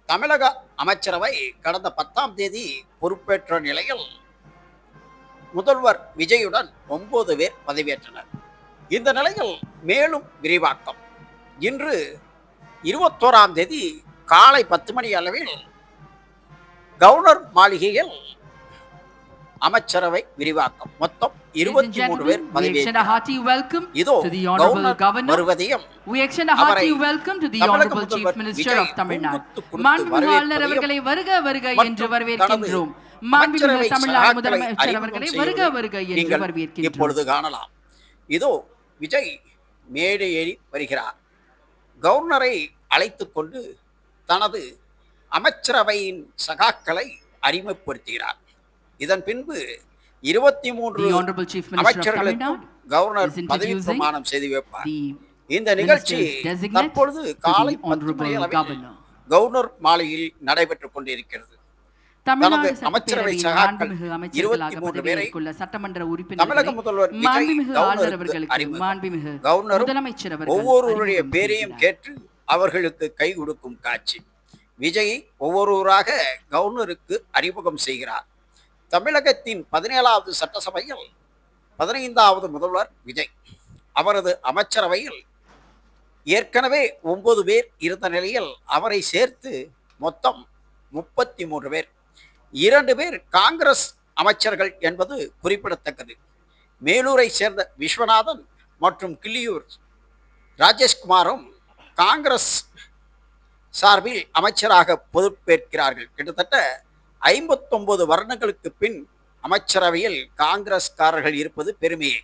தமிழக அமைச்சரவை கடந்த 10ஆம் தேதி பொறுப்பேற்ற நிலையில் முதல்வர் விஜயுடன் 9 பேர் பதவியேற்றனர். இந்த நிலையில் மேலும் விரிவாக்கம். இன்று 21ஆம் தேதி காலை 10 மணி அளவில் கவர்னர் மாளிகையில் அமைச்சரவை விரிவாக்கம். மொத்தம் 23 பேர் பதவியேற்றனர். இதோ கவர்னர் வருவதையும் அவரை தமிழக முதல்வர் விஜய் முன்னிட்டு கொடுத்து வரவேற்பதையும் அமைச்சரவை சகாக்களை அறிமுகம் செய்வதை இப்பொழுது காணலாம். இதோ விஜய் மேடை ஏறி வருகிறார். கவர்னரை அழைத்துக் கொண்டு தனது அமைச்சரவையின் சகாக்களை அறிமுகப்படுத்துகிறார். இதன் பின்பு 23 அமைச்சர்களுக்கும் கவர்னர் பதவி பிரமாணம் செய்து வைப்பார். இந்த நிகழ்ச்சி தற்பொழுது காலை 10 மணி அளவில் கவர்னர் மாளிகையில் நடைபெற்றுக் கொண்டிருக்கிறது. தனது அமைச்சரவை சகாக்கள் 23 பேரை தமிழக முதல்வர் விஜய் கவர்னருக்கு அறிமுகம். கவர்னர் ஒவ்வொருவருடைய பேரையும் கேட்டு அவர்களுக்கு கை கொடுக்கும் காட்சி. விஜய் ஒவ்வொருவராக கவர்னருக்கு அறிமுகம் செய்கிறார். தமிழகத்தின் 17வது சட்டசபையில் 15வது முதல்வர் விஜய். அவரது அமைச்சரவையில் ஏற்கனவே 9 பேர் இருந்த நிலையில் அவரை சேர்த்து மொத்தம் 33 பேர். 2 பேர் காங்கிரஸ் அமைச்சர்கள் என்பது குறிப்பிடத்தக்கது. மேலூரை சேர்ந்த விஸ்வநாதன் மற்றும் கிள்ளியூர் ராஜேஷ்குமாரும் காங்கிரஸ் சார்பில் அமைச்சராக பொறுப்பேற்கிறார்கள். கிட்டத்தட்ட 59 வருடங்களுக்கு பின் அமைச்சரவையில் காங்கிரஸ்காரர்கள் இருப்பது பெருமையே.